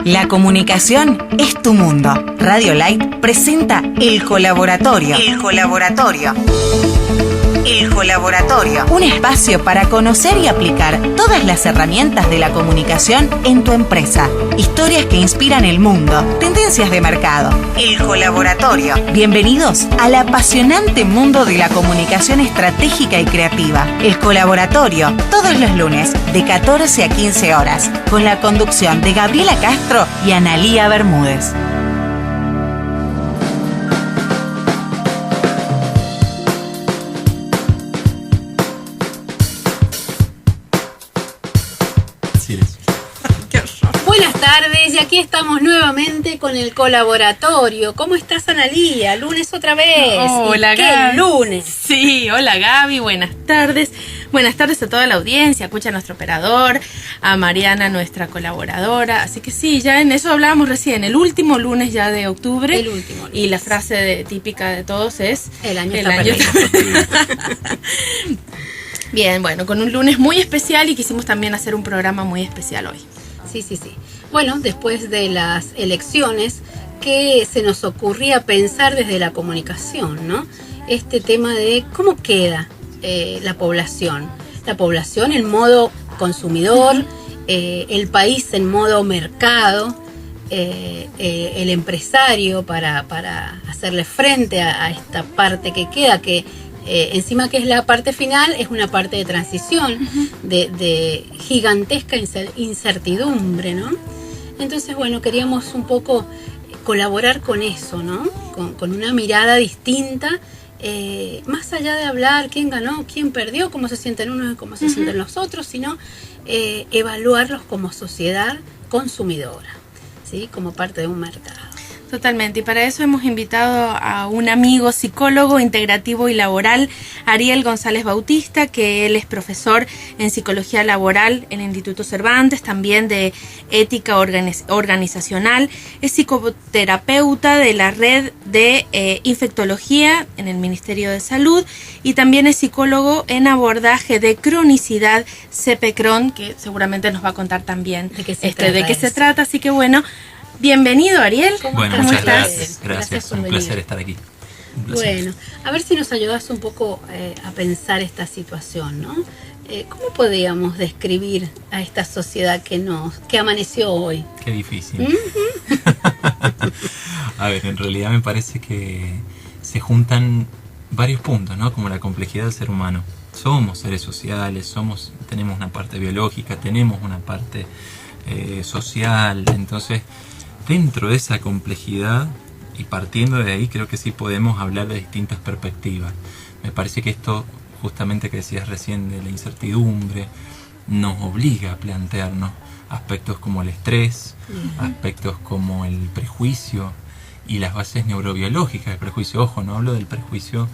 La comunicación es tu mundo. Radio Light presenta El Colaboratorio. El Colaboratorio. El Colaboratorio. Un espacio para conocer y aplicar todas las herramientas de la comunicación en tu empresa. Historias que inspiran el mundo. Tendencias de mercado. El Colaboratorio. Bienvenidos al apasionante mundo de la comunicación estratégica y creativa. El Colaboratorio, todos los lunes, de 14 a 15 horas, con la conducción de Gabriela Castro y Analía Bermúdez. Buenas tardes, y aquí estamos nuevamente con el Colaboratorio. ¿Cómo estás, Analía? Lunes otra vez. Hola, ¿Qué Gaby. lunes? Sí, hola, Gaby. Buenas tardes. Buenas tardes a toda la audiencia. Escucha a nuestro operador, a Mariana, nuestra colaboradora. Así que sí, ya en eso hablábamos recién. El último lunes ya de octubre. El último. Y la frase típica de todos es: El año está perdido. Bien, bueno, con un lunes muy especial y quisimos también hacer un programa muy especial hoy. Sí. Bueno, después de las elecciones, ¿qué se nos ocurría pensar desde la comunicación, ¿no? Este tema de cómo queda la población en modo consumidor, el país en modo mercado, el empresario para hacerle frente a esta parte que queda, que encima que es la parte final, es una parte de transición, de gigantesca incertidumbre, ¿no? Entonces, bueno, queríamos un poco colaborar con eso, ¿no? Con una mirada distinta, más allá de hablar quién ganó, quién perdió, cómo se sienten unos y cómo se sienten los otros, sino evaluarlos como sociedad consumidora, ¿sí? Como parte de un mercado. Totalmente, y para eso hemos invitado a un amigo psicólogo integrativo y laboral, Ariel González Bautista, que él es profesor en psicología laboral en el Instituto Cervantes, también de ética organizacional, es psicoterapeuta de la red de infectología en el Ministerio de Salud y también es psicólogo en abordaje de cronicidad CP-CRON, que seguramente nos va a contar también de qué se trata, así que bueno. Bienvenido, Ariel. ¿Cómo muchas estás? gracias. Un placer estar aquí. Bueno, a ver si nos ayudas un poco a pensar esta situación, ¿no? ¿Cómo podríamos describir a esta sociedad que amaneció hoy? Qué difícil. A ver, en realidad me parece que se juntan varios puntos, ¿no? Como la complejidad del ser humano. Somos seres sociales, tenemos una parte biológica, tenemos una parte social, entonces dentro de esa complejidad y partiendo de ahí creo que sí podemos hablar de distintas perspectivas. Me parece que esto justamente que decías recién de la incertidumbre nos obliga a plantearnos aspectos como el estrés, aspectos como el prejuicio y las bases neurobiológicas del prejuicio. Ojo, no hablo del prejuicio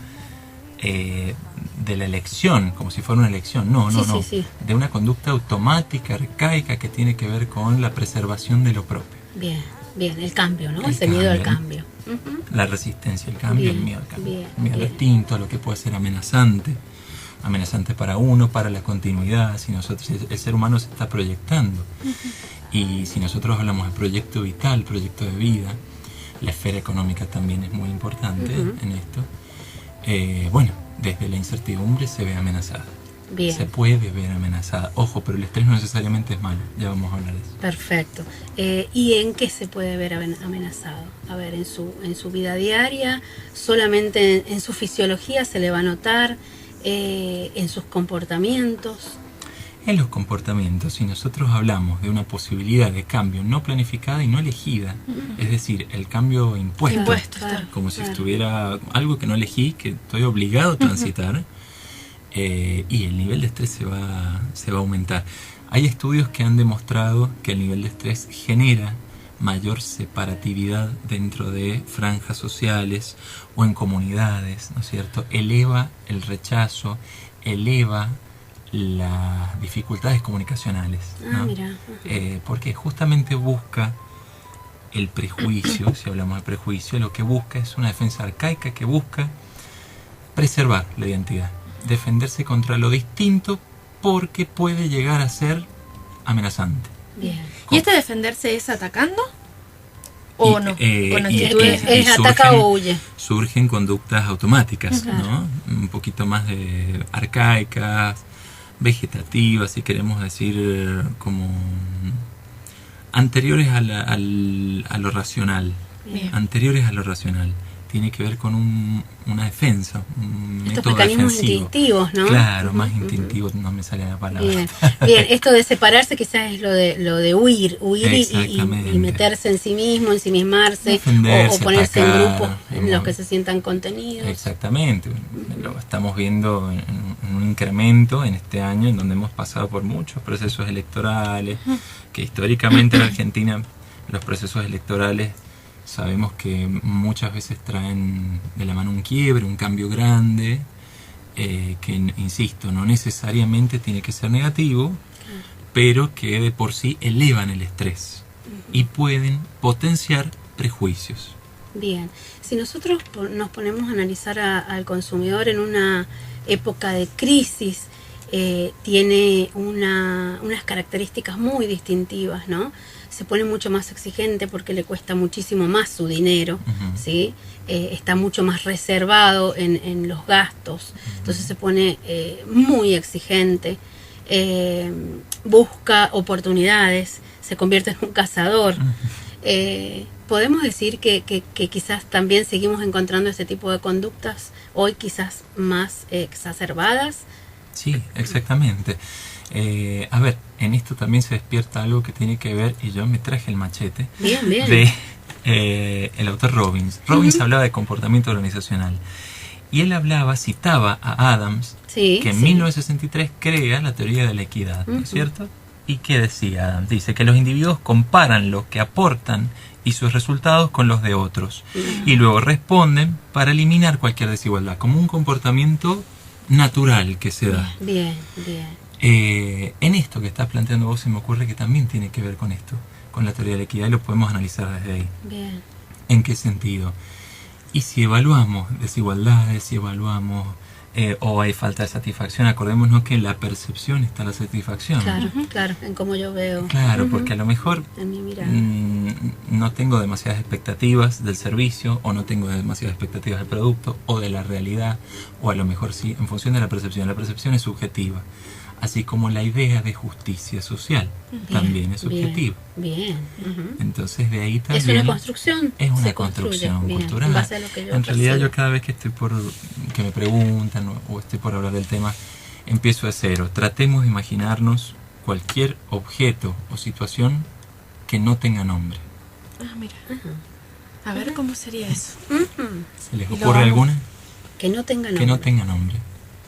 de la elección, como si fuera una elección, no, Sí. de una conducta automática, arcaica, que tiene que ver con la preservación de lo propio. Bien, el cambio, ¿no? Ese miedo al cambio. La resistencia al cambio, Bien, el miedo al cambio. bien, Miedo bien. distinto a lo que puede ser amenazante para uno, para la continuidad. Si nosotros, el ser humano se está proyectando. Y si nosotros hablamos de proyecto vital, proyecto de vida, la esfera económica también es muy importante en esto. Bueno, desde la incertidumbre se ve amenazada. Bien. Se puede ver amenazada. Ojo, pero el estrés no necesariamente es malo. Ya vamos a hablar de eso. Perfecto. ¿Y en qué se puede ver amenazado? A ver, en su vida diaria, solamente en su fisiología se le va a notar, en sus comportamientos. En los comportamientos, si nosotros hablamos de una posibilidad de cambio no planificada y no elegida, es decir, el cambio impuesto, Claro, como si estuviera algo que no elegí, que estoy obligado a transitar, y el nivel de estrés se va a aumentar. Hay estudios que han demostrado que el nivel de estrés genera mayor separatividad dentro de franjas sociales o en comunidades, ¿no es cierto? Eleva el rechazo, eleva las dificultades comunicacionales, ¿no? Mira. Porque justamente busca el prejuicio, si hablamos de prejuicio, lo que busca es una defensa arcaica que busca preservar la identidad, defenderse contra lo distinto porque puede llegar a ser amenazante. Bien. ¿Y este defenderse es atacando? ¿O no? Con Y actitudes. Es ataca o huye. Surgen conductas automáticas, Claro. ¿no? Un poquito más de arcaicas, vegetativas, si queremos decir, como anteriores a lo racional. Bien. Anteriores a lo racional. Tiene que ver con una defensa, un Estos método mecanismos defensivo. instintivos, ¿no? Claro, Ujú, más ujú. instintivo, no me sale la palabra. Bien, bien, esto de separarse quizás es lo de huir Exactamente. y meterse en sí mismo, ensimismarse, Defenderse, o ponerse en atacar, grupos en los que se sientan contenidos. Exactamente, lo estamos viendo en un incremento en este año en donde hemos pasado por muchos procesos electorales, que históricamente en Argentina los procesos electorales sabemos que muchas veces traen de la mano un quiebre, un cambio grande, que, insisto, no necesariamente tiene que ser negativo, pero que de por sí elevan el estrés y pueden potenciar prejuicios. Bien, si nosotros nos ponemos a analizar al consumidor en una época de crisis, tiene unas características muy distintivas, ¿no? Se pone mucho más exigente porque le cuesta muchísimo más su dinero, Ujú. ¿sí? Está mucho más reservado en los gastos, entonces se pone muy exigente, busca oportunidades, se convierte en un cazador. Podemos decir que quizás también seguimos encontrando este tipo de conductas hoy quizás más exacerbadas. Sí, exactamente. A ver, en esto también se despierta algo que tiene que ver, y yo me traje el machete, Bien, bien. de el autor Robbins. Robbins hablaba de comportamiento organizacional. Y él citaba a Adams, Sí, que en sí. 1963 crea la teoría de la equidad, ¿no es cierto? ¿Y qué decía Adams? Dice que los individuos comparan lo que aportan y sus resultados con los de otros, y luego responden para eliminar cualquier desigualdad, como un comportamiento natural que se da. Bien, bien. En esto que estás planteando vos se me ocurre que también tiene que ver con esto, con la teoría de la equidad, y lo podemos analizar desde ahí. Bien. ¿En qué sentido? Y si evaluamos desigualdades, si evaluamos o hay falta de satisfacción, acordémonos que en la percepción está la satisfacción. Claro, claro, en cómo yo veo. Claro, porque a lo mejor En mi mirada. no tengo demasiadas expectativas del servicio, o no tengo demasiadas expectativas del producto, o de la realidad, o a lo mejor sí, en función de la percepción. La percepción es subjetiva, así como la idea de justicia social también es subjetiva. Bien. Ujú. Entonces de ahí Es también una construcción. es una se construye, construcción bien, cultural. en base a lo que yo En realidad percibo. yo cada vez que me preguntan o estoy por hablar del tema, empiezo de cero. Tratemos de imaginarnos cualquier objeto o situación que no tenga nombre. Ah, mira. A ver cómo sería eso. Ujú. ¿Se les Y lo ocurre vamos- alguna? Que no tenga nombre. Que no tenga nombre.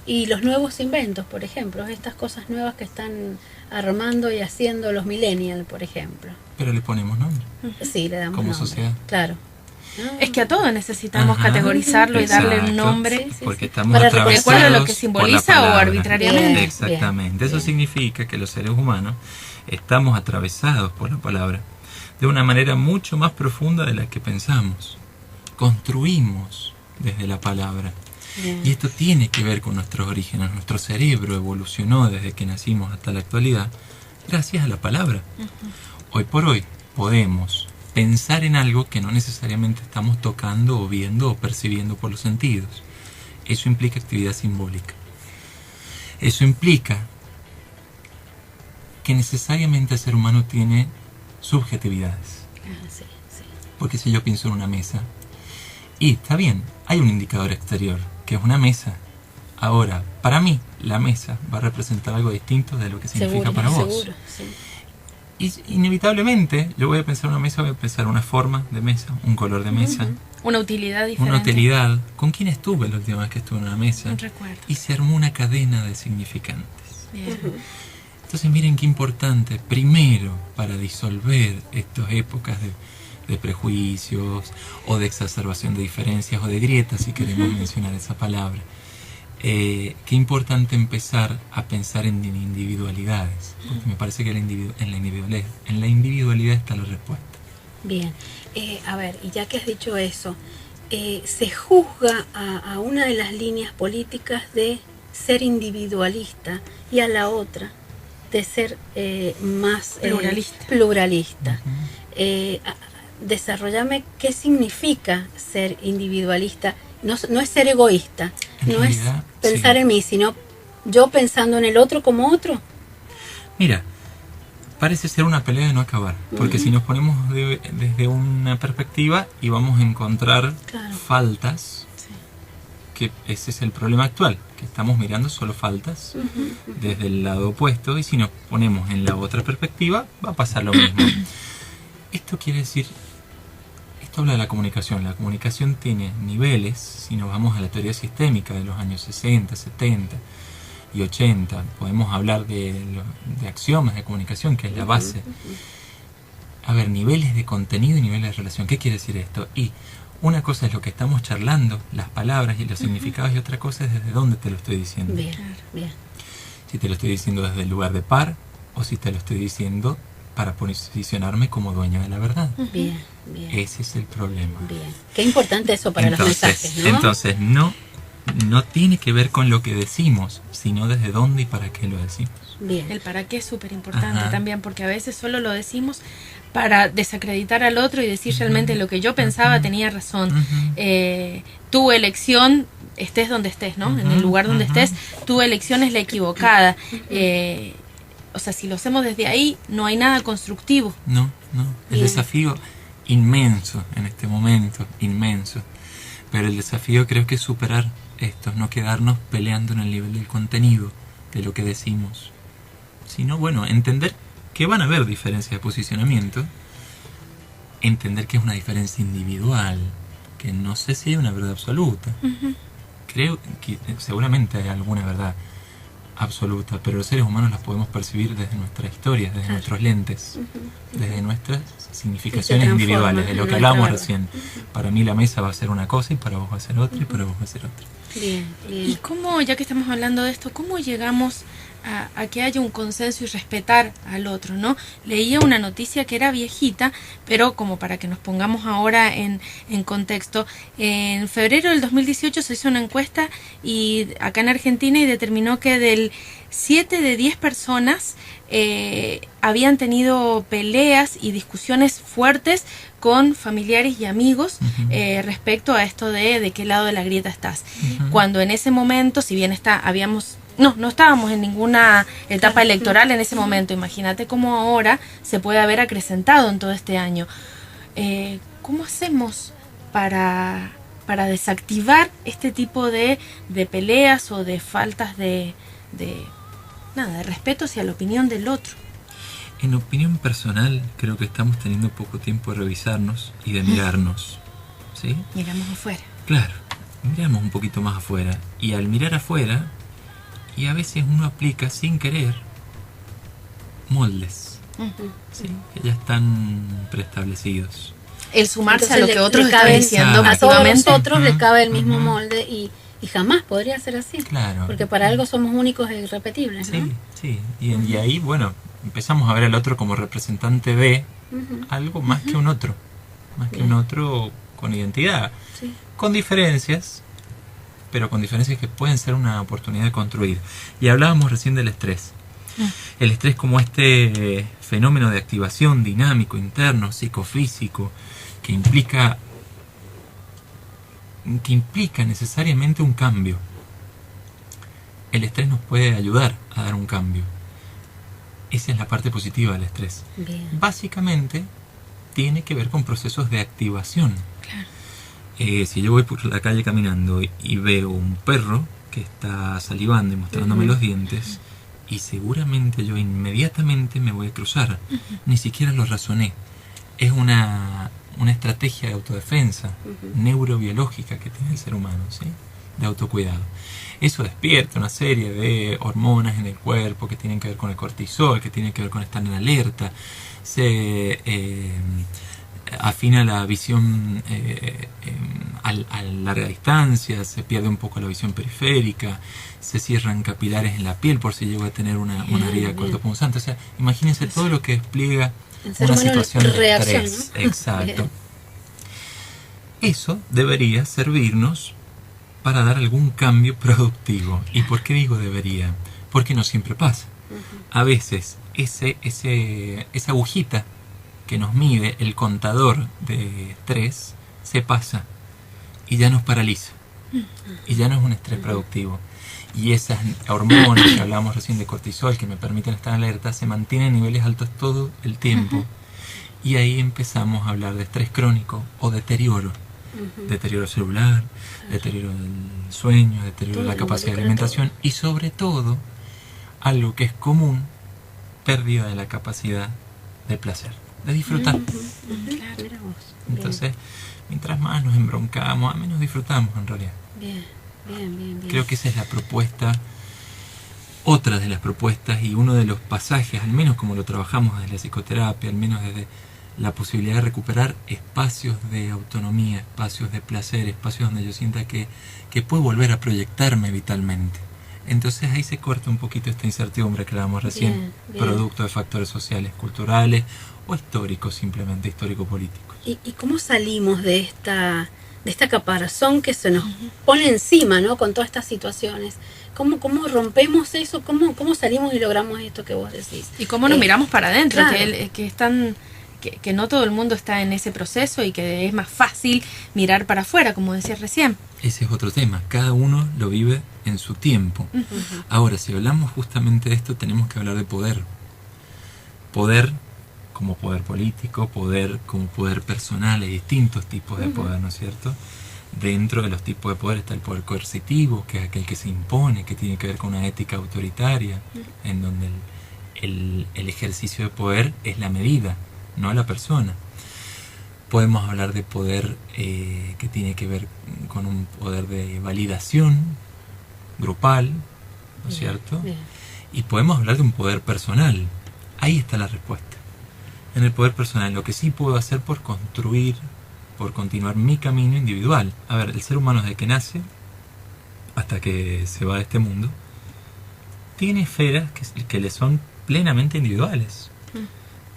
Y los nuevos inventos, por ejemplo, estas cosas nuevas que están armando y haciendo los millennials, por ejemplo. Pero le ponemos nombre. Sí, le damos Como nombre. sociedad. Claro. Es que a todo necesitamos Ajá, categorizarlo y darle un exacto, nombre. Sí, sí, porque sí. estamos Para De atravesados acuerdo a lo que por la simboliza o palabra. arbitrariamente. Bien, Exactamente. bien, Eso bien. significa que los seres humanos estamos atravesados por la palabra de una manera mucho más profunda de la que pensamos. Construimos desde la palabra. Bien. Y esto tiene que ver con nuestros orígenes. Nuestro cerebro evolucionó desde que nacimos hasta la actualidad gracias a la palabra. Hoy por hoy podemos pensar en algo que no necesariamente estamos tocando o viendo o percibiendo por los sentidos. Eso implica actividad simbólica. Eso implica que necesariamente el ser humano tiene subjetividades. Ah, sí, sí. Porque si yo pienso en una mesa, y está bien, hay un indicador exterior, que es una mesa. Ahora, para mí, la mesa va a representar algo distinto de lo que significa Seguro, para vos. seguro, sí. Y inevitablemente, yo voy a pensar una mesa, voy a pensar una forma de mesa, un color de mesa, Una utilidad diferente. una utilidad. ¿Con quién estuve la última vez que estuve en una mesa? Un recuerdo. Y se armó una cadena de significantes. Bien. Entonces miren qué importante, primero, para disolver estas épocas de prejuicios o de exacerbación de diferencias o de grietas, si queremos mencionar esa palabra, qué importante empezar a pensar en individualidades, porque me parece que en la individualidad está la respuesta. Bien. A ver, y ya que has dicho eso, se juzga a una de las líneas políticas de ser individualista y a la otra de ser más pluralista. Desarrollame qué significa ser individualista. No es ser egoísta, no es pensar en mí, sino yo pensando en el otro como otro. Mira, parece ser una pelea de no acabar, porque si nos ponemos desde una perspectiva y vamos a encontrar faltas, que ese es el problema actual, que estamos mirando solo faltas desde el lado opuesto, y si nos ponemos en la otra perspectiva va a pasar lo mismo. Esto quiere decir, esto habla de la comunicación tiene niveles. Si nos vamos a la teoría sistémica de los años 60, 70 y 80, podemos hablar de axiomas de comunicación, que es la base. A ver, niveles de contenido y niveles de relación. ¿Qué quiere decir esto? Y una cosa es lo que estamos charlando, las palabras y los significados, y otra cosa es desde dónde te lo estoy diciendo. Bien. Si te lo estoy diciendo desde el lugar de par, o si te lo estoy diciendo para posicionarme como dueño de la verdad. Bien. Ese es el problema. Bien. Qué importante eso para los mensajes, ¿no? Entonces, no tiene que ver con lo que decimos, sino desde dónde y para qué lo decimos. Bien. El para qué es súper importante también, porque a veces solo lo decimos para desacreditar al otro y decir realmente lo que yo pensaba tenía razón. Tu elección, estés donde estés, ¿no? En el lugar donde estés, tu elección es la equivocada. O sea, si lo hacemos desde ahí, no hay nada constructivo. No. El desafío inmenso en este momento, inmenso. Pero el desafío creo que es superar esto, no quedarnos peleando en el nivel del contenido, de lo que decimos. Sino, bueno, entender que van a haber diferencias de posicionamiento, entender que es una diferencia individual, que no sé si hay una verdad absoluta. Creo que seguramente hay alguna verdad absoluta, pero los seres humanos las podemos percibir desde nuestra historia, desde nuestros lentes, desde nuestras significaciones individuales, de lo que hablábamos recién. Para mí la mesa va a ser una cosa y para vos va a ser otra y para vos va a ser otra. Bien. Y cómo, ya que estamos hablando de esto, ¿cómo llegamos a que haya un consenso y respetar al otro, ¿no? Leía una noticia que era viejita, pero como para que nos pongamos ahora en contexto, en febrero del 2018 se hizo una encuesta y acá en Argentina y determinó que del 7 de 10 personas habían tenido peleas y discusiones fuertes con familiares y amigos respecto a esto de qué lado de la grieta estás. Cuando en ese momento, si bien no estábamos en ninguna etapa electoral en ese momento. Imagínate cómo ahora se puede haber acrecentado en todo este año. ¿Cómo hacemos para desactivar este tipo de peleas o de faltas de respeto hacia la opinión del otro? En opinión personal, creo que estamos teniendo poco tiempo de revisarnos y de mirarnos. ¿Sí? Miramos afuera. Claro, miramos un poquito más afuera. Y al mirar afuera, y a veces uno aplica sin querer moldes, ¿sí? Que ya están preestablecidos. El sumarse Entonces a lo que otros están cabe, diciendo. a todos nosotros le cabe el mismo molde y jamás podría ser así. Claro. Porque para algo somos únicos e irrepetibles, ¿no? Sí. Y ahí, bueno, empezamos a ver al otro como representante de algo más que un otro. Más que un otro con identidad. Sí. Con diferencias, pero con diferencias que pueden ser una oportunidad de construir. Y hablábamos recién del estrés. El estrés como este fenómeno de activación dinámico, interno, psicofísico, que implica necesariamente un cambio. El estrés nos puede ayudar a dar un cambio. Esa es la parte positiva del estrés. Bien. Básicamente tiene que ver con procesos de activación. Claro. Si yo voy por la calle caminando y veo un perro que está salivando y mostrándome los dientes, y seguramente yo inmediatamente me voy a cruzar. Ni siquiera lo razoné. Es una estrategia de autodefensa neurobiológica que tiene el ser humano, ¿sí? De autocuidado. Eso despierta una serie de hormonas en el cuerpo que tienen que ver con el cortisol, que tienen que ver con estar en alerta. Se afina la visión a larga distancia, se pierde un poco la visión periférica, se cierran capilares en la piel por si llego a tener una herida cortopunzante. O sea, imagínense todo lo que despliega una situación de estrés. ¿No? Exacto. Eso debería servirnos para dar algún cambio productivo. ¿Y por qué digo debería? Porque no siempre pasa. a veces esa agujita que nos mide el contador de estrés se pasa y ya nos paraliza. Y ya no es un estrés productivo. Y esas hormonas que hablábamos recién de cortisol, que me permiten estar alerta, se mantienen en niveles altos todo el tiempo. Y ahí empezamos a hablar de estrés crónico o deterioro. Deterioro celular, deterioro del sueño, deterioro de la capacidad de alimentación y sobre todo, algo que es común, pérdida de la capacidad de placer, de disfrutar. Entonces, mientras más nos embroncamos, menos disfrutamos en realidad. Bien. Creo que esa es la propuesta, otra de las propuestas y uno de los pasajes, al menos como lo trabajamos desde la psicoterapia, al menos desde la posibilidad de recuperar espacios de autonomía, espacios de placer, espacios donde yo sienta que puedo volver a proyectarme vitalmente. Entonces ahí se corta un poquito esta incertidumbre que hablábamos recién, producto de factores sociales, culturales o históricos, simplemente histórico-políticos. ¿Y cómo salimos de esta caparazón que se nos pone encima, ¿no? Con todas estas situaciones? ¿Cómo rompemos eso? ¿Cómo salimos y logramos esto que vos decís? Y cómo nos miramos para adentro, claro. que no todo el mundo está en ese proceso y que es más fácil mirar para afuera, como decías recién. Ese es otro tema, cada uno lo vive en su tiempo. Ahora, si hablamos justamente de esto, tenemos que hablar de poder. Poder como poder político, poder como poder personal, hay distintos tipos de poder, ¿no es cierto? Dentro de los tipos de poder está el poder coercitivo, que es aquel que se impone, que tiene que ver con una ética autoritaria, en donde el ejercicio de poder es la medida, no la persona. Podemos hablar de poder que tiene que ver con un poder de validación grupal, ¿no es cierto? Y podemos hablar de un poder personal. Ahí está la respuesta. En el poder personal, lo que sí puedo hacer por construir, por continuar mi camino individual. A ver, el ser humano desde que nace hasta que se va de este mundo tiene esferas que le son plenamente individuales.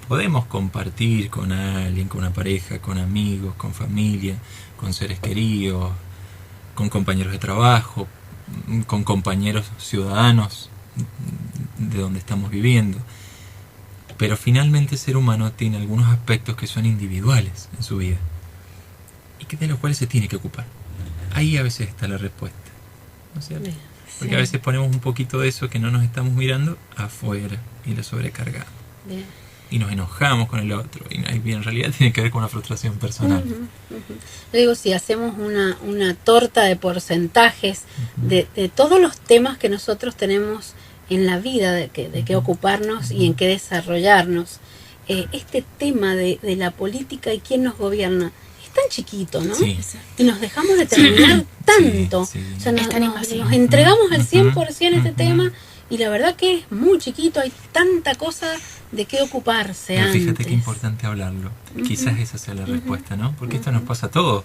Podemos compartir con alguien, con una pareja, con amigos, con familia, con seres queridos, con compañeros de trabajo, con compañeros ciudadanos de donde estamos viviendo. Pero finalmente el ser humano tiene algunos aspectos que son individuales en su vida y que de los cuales se tiene que ocupar. Ahí a veces está la respuesta, ¿no es cierto? Porque a veces ponemos un poquito de eso que no nos estamos mirando afuera y lo sobrecargamos. Y nos enojamos con el otro y en realidad tiene que ver con una frustración personal. Yo digo, si hacemos una torta de porcentajes de todos los temas que nosotros tenemos en la vida, de qué ocuparnos y en qué desarrollarnos, este tema de la política y quién nos gobierna es tan chiquito, ¿no? Sí. Y nos dejamos de terminar tanto. Sí. O sea, Es tan invasivo. nos entregamos al 100% este tema y la verdad que es muy chiquito, hay tanta cosa de qué ocuparse. Pero antes. fíjate qué importante hablarlo. Quizás esa sea la respuesta, ¿no? Porque esto nos pasa a todos.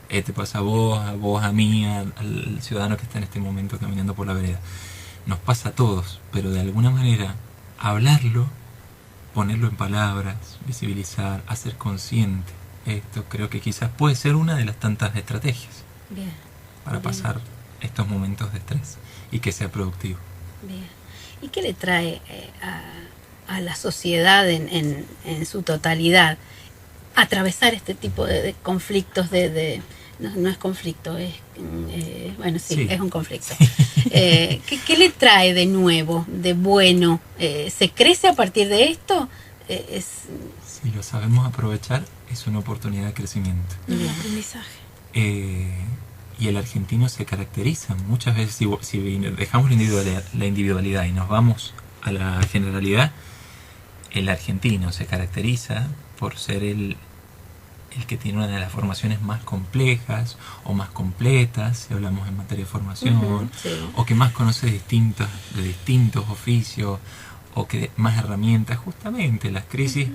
Te pasa a vos, a mí, al ciudadano que está en este momento caminando por la vereda. Nos pasa a todos, pero de alguna manera hablarlo, ponerlo en palabras, visibilizar, hacer consciente esto, creo que quizás puede ser una de las tantas estrategias para pasar estos momentos de estrés y que sea productivo. Bien. ¿Y qué le trae a la sociedad en su totalidad atravesar este tipo de conflictos no es conflicto, es es un conflicto. ¿Qué le trae de nuevo, de bueno? ¿Se crece a partir de esto? Si lo sabemos aprovechar, es una oportunidad de crecimiento. Un aprendizaje. Y el argentino se caracteriza muchas veces, si dejamos la individualidad y nos vamos a la generalidad, el argentino se caracteriza por ser el que tiene una de las formaciones más complejas o más completas, si hablamos en materia de formación, o que más conoce de distintos oficios, o que más herramientas, justamente las crisis.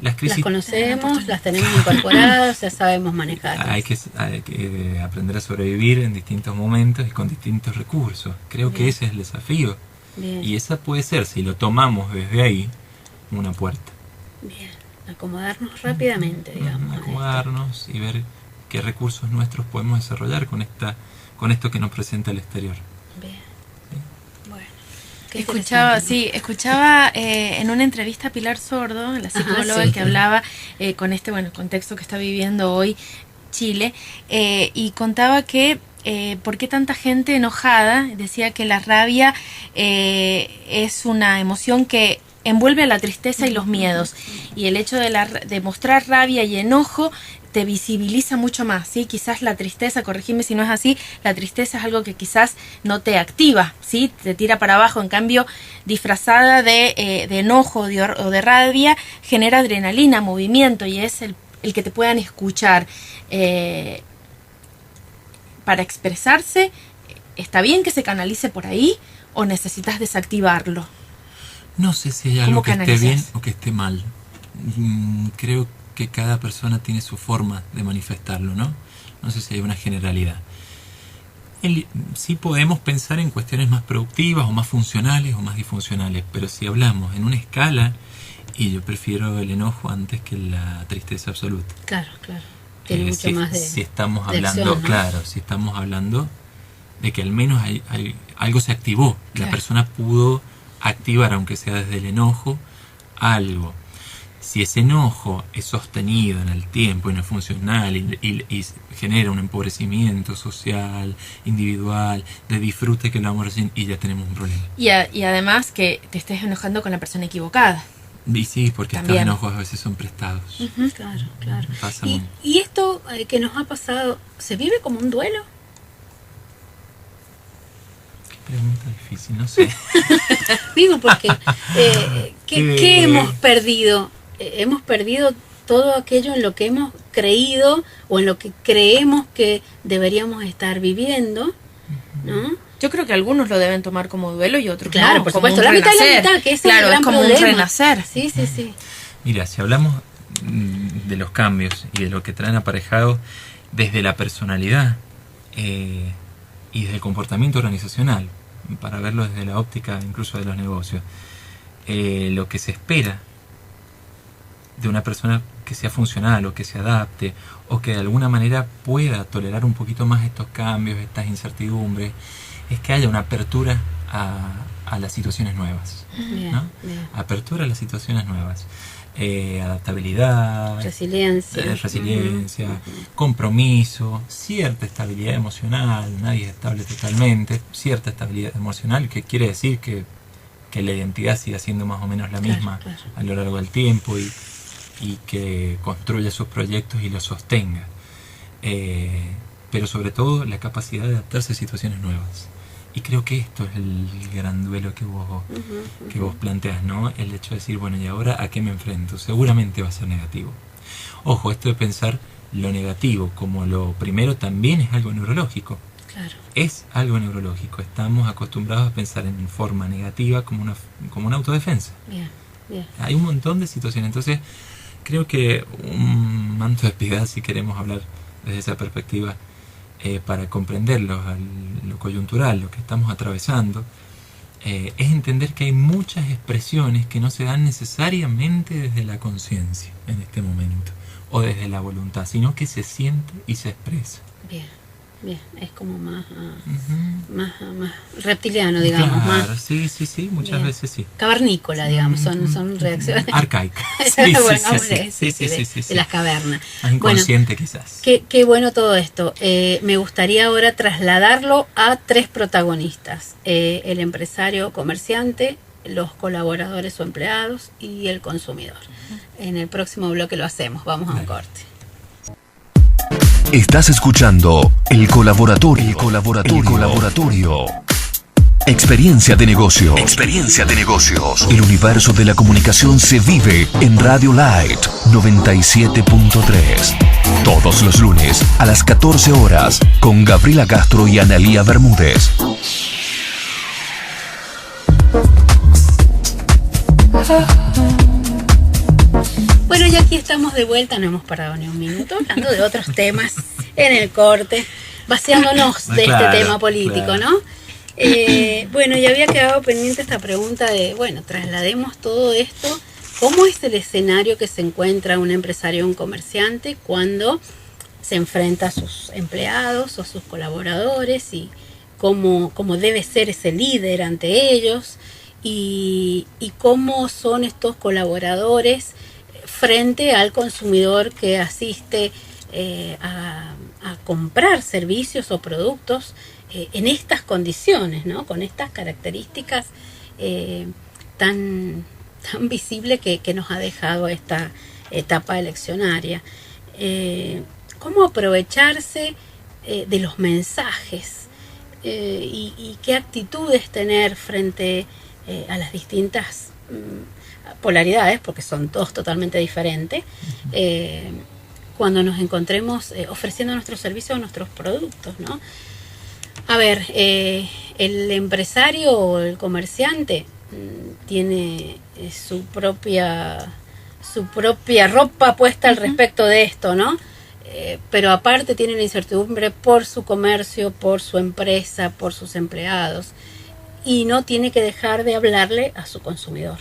Las conocemos, las tenemos incorporadas, ya sabemos manejarlas. Hay que aprender a sobrevivir en distintos momentos y con distintos recursos. Creo que ese es el desafío. Y esa puede ser, si lo tomamos desde ahí, una puerta. Acomodarnos rápidamente, digamos. Acomodarnos y ver qué recursos nuestros podemos desarrollar con esto que nos presenta el exterior. Bueno, Qué Escuchaba interesante. en una entrevista a Pilar Sordo, la psicóloga, sí. que hablaba con este contexto que está viviendo hoy Chile, y contaba que por qué tanta gente enojada. Decía que la rabia es una emoción que envuelve a la tristeza y los miedos, y el hecho de mostrar rabia y enojo te visibiliza mucho más, ¿sí? Quizás la tristeza, corregime si no es así, la tristeza es algo que quizás no te activa, ¿sí? Te tira para abajo. En cambio, disfrazada de enojo o de rabia, genera adrenalina, movimiento, y es el que te puedan escuchar. Para expresarse, ¿está bien que se canalice por ahí o necesitas desactivarlo? No sé si hay algo ¿Cómo que esté canalizas? bien o que esté mal. Creo que cada persona tiene su forma de manifestarlo, ¿no? No sé si hay una generalidad. Sí podemos pensar en cuestiones más productivas o más funcionales o más disfuncionales, pero si hablamos en una escala, y yo prefiero el enojo antes que la tristeza absoluta. Claro. Tiene mucho más de... Si estamos de hablando, acción, ¿no? claro, si estamos hablando de que al menos algo se activó. Claro. La persona pudo activar, aunque sea desde el enojo, algo. Si ese enojo es sostenido en el tiempo y no es funcional y genera un empobrecimiento social, individual, de disfrute que lo vamos a decir, y ya tenemos un problema. Y además que te estés enojando con la persona equivocada. Y sí, porque También. estos enojos a veces son prestados. Claro. Pasa Y, mucho. y esto que nos ha pasado, ¿se vive como un duelo? Pregunta difícil, no sé. Digo, porque ¿qué hemos perdido? Hemos perdido todo aquello en lo que hemos creído o en lo que creemos que deberíamos estar viviendo, ¿no? Yo creo que algunos lo deben tomar como duelo y otros Claro, no, por como supuesto, un la mitad y la renacer. mitad, que ese es el Claro, gran es como problema. un renacer. Sí. Mira, si hablamos de los cambios y de lo que traen aparejados desde la personalidad y desde el comportamiento organizacional, para verlo desde la óptica incluso de los negocios, lo que se espera de una persona que sea funcional o que se adapte o que de alguna manera pueda tolerar un poquito más estos cambios, estas incertidumbres, es que haya una apertura a las situaciones nuevas. Bien, ¿no? bien. Apertura a las situaciones nuevas. Adaptabilidad, Resiliencia. resiliencia, compromiso, cierta estabilidad emocional. Nadie es estable totalmente. Cierta estabilidad emocional, que quiere decir que la identidad siga siendo más o menos la misma Claro. a lo largo del tiempo y que construya sus proyectos y los sostenga. Pero sobre todo la capacidad de adaptarse a situaciones nuevas. Y creo que esto es el gran duelo que vos planteas, ¿no? El hecho de decir, bueno, ¿y ahora a qué me enfrento? Seguramente va a ser negativo. Ojo, esto de pensar lo negativo como lo primero también es algo neurológico. Claro. Es algo neurológico. Estamos acostumbrados a pensar en forma negativa como una autodefensa. Bien. Hay un montón de situaciones. Entonces, creo que un manto de piedad, si queremos hablar desde esa perspectiva, para comprender lo coyuntural, lo que estamos atravesando, es entender que hay muchas expresiones que no se dan necesariamente desde la conciencia en este momento, o desde la voluntad, sino que se siente y se expresa. Bien. Es como más reptiliano, digamos. Claro, Más sí, muchas bien. veces sí. Cavernícola, digamos, son reacciones. Arcaica. Bueno, Sí, de las cavernas. Más inconsciente quizás. Qué bueno todo esto. Me gustaría ahora trasladarlo a tres protagonistas: el empresario comerciante, los colaboradores o empleados y el consumidor. En el próximo bloque lo hacemos. Vamos a un corte. Estás escuchando El Colaboratorio. El Colaboratorio. Experiencia de negocio. Experiencia de negocios. El universo de la comunicación se vive en Radio Light 97.3. Todos los lunes a las 14 horas con Gabriela Castro y Analía Bermúdez. Bueno, ya aquí estamos de vuelta, no hemos parado ni un minuto, hablando de otros temas en el corte, vaciándonos de Claro, este tema político, claro. ¿no? Bueno, ya había quedado pendiente esta pregunta de, bueno, traslademos todo esto. ¿Cómo es el escenario que se encuentra un empresario o un comerciante cuando se enfrenta a sus empleados o a sus colaboradores y cómo debe ser ese líder ante ellos? y cómo son estos colaboradores frente al consumidor que asiste a comprar servicios o productos en estas condiciones, ¿no? Con estas características tan visibles que nos ha dejado esta etapa eleccionaria. ¿Cómo aprovecharse de los mensajes y qué actitudes tener frente a las distintas polaridades, porque son dos totalmente diferentes, cuando nos encontremos ofreciendo nuestros servicios o nuestros productos, ¿no? A ver, el empresario o el comerciante tiene su propia ropa puesta al respecto de esto, ¿no? Pero aparte tiene la incertidumbre por su comercio, por su empresa, por sus empleados, y no tiene que dejar de hablarle a su consumidor.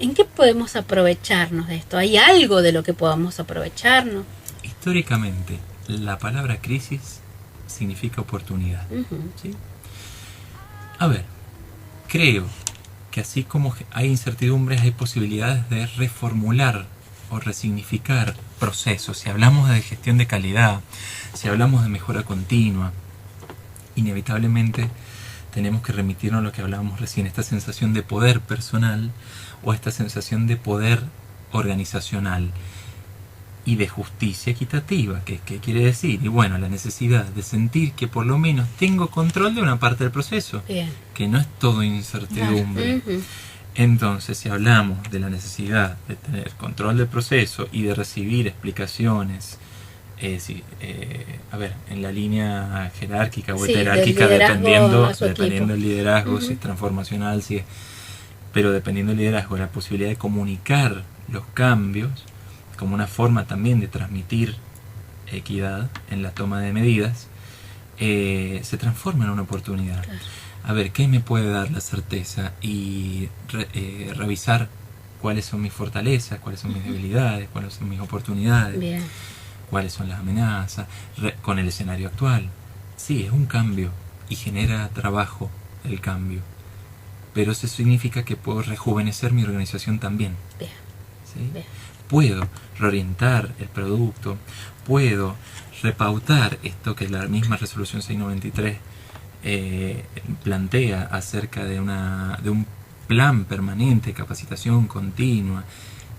¿En qué podemos aprovecharnos de esto? ¿Hay algo de lo que podamos aprovecharnos? Históricamente, la palabra crisis significa oportunidad. ¿Sí? A ver, creo que así como hay incertidumbres, hay posibilidades de reformular o resignificar procesos. Si hablamos de gestión de calidad, si hablamos de mejora continua, inevitablemente tenemos que remitirnos a lo que hablábamos recién, esta sensación de poder personal o esta sensación de poder organizacional y de justicia equitativa. ¿Qué quiere decir? Y bueno, la necesidad de sentir que por lo menos tengo control de una parte del proceso. Bien. Que no es todo incertidumbre. Entonces, si hablamos de la necesidad de tener control del proceso y de recibir explicaciones, en la línea jerárquica o heterárquica, dependiendo del liderazgo, si es transformacional, pero dependiendo del liderazgo, la posibilidad de comunicar los cambios como una forma también de transmitir equidad en la toma de medidas, se transforma en una oportunidad. Claro. A ver, ¿qué me puede dar la certeza? Y revisar cuáles son mis fortalezas, cuáles son mis debilidades, cuáles son mis oportunidades. Bien. Cuáles son las amenazas, con el escenario actual. Sí, es un cambio y genera trabajo el cambio, pero eso significa que puedo rejuvenecer mi organización también. Bien. ¿Sí? Bien. Puedo reorientar el producto, puedo repautar esto que la misma resolución 693 plantea acerca de un plan permanente de capacitación continua.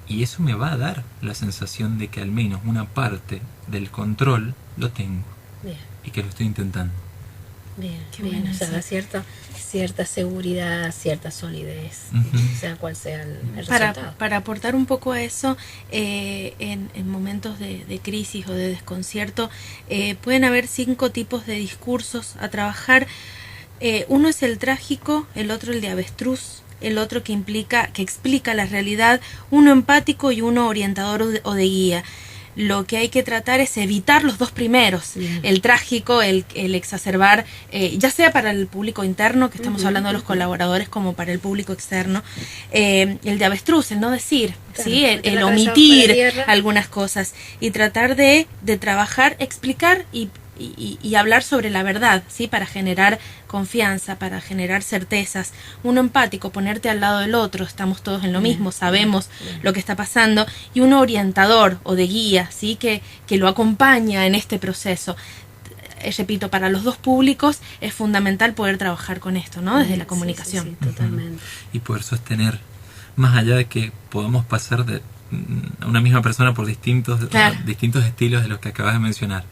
Y eso me va a dar la sensación de que al menos una parte del control lo tengo. Bien. Y que lo estoy intentando. Bien, qué bien. O sea, cierta seguridad, cierta solidez, sea cual sea el resultado. Para aportar un poco a eso, en momentos de crisis o de desconcierto, pueden haber 5 tipos de discursos a trabajar. Uno es el trágico, el otro el de avestruz, el otro que explica la realidad, uno empático y uno orientador o de guía. Lo que hay que tratar es evitar los dos primeros, el trágico, el exacerbar, ya sea para el público interno, que estamos hablando de los colaboradores, como para el público externo, el de avestruz, el no decir, claro, ¿sí? el omitir algunas cosas, y tratar de trabajar, explicar y hablar sobre la verdad, ¿sí? Para generar confianza, para generar certezas. Uno empático, ponerte al lado del otro, estamos todos en lo mismo, sabemos lo que está pasando. Y uno orientador o de guía, ¿sí? Que lo acompaña en este proceso. Repito, para los dos públicos es fundamental poder trabajar con esto, ¿no? Desde la comunicación. Sí, totalmente. Y poder sostener, más allá de que podamos pasar de una misma persona por distintos estilos de los que acabas de mencionar,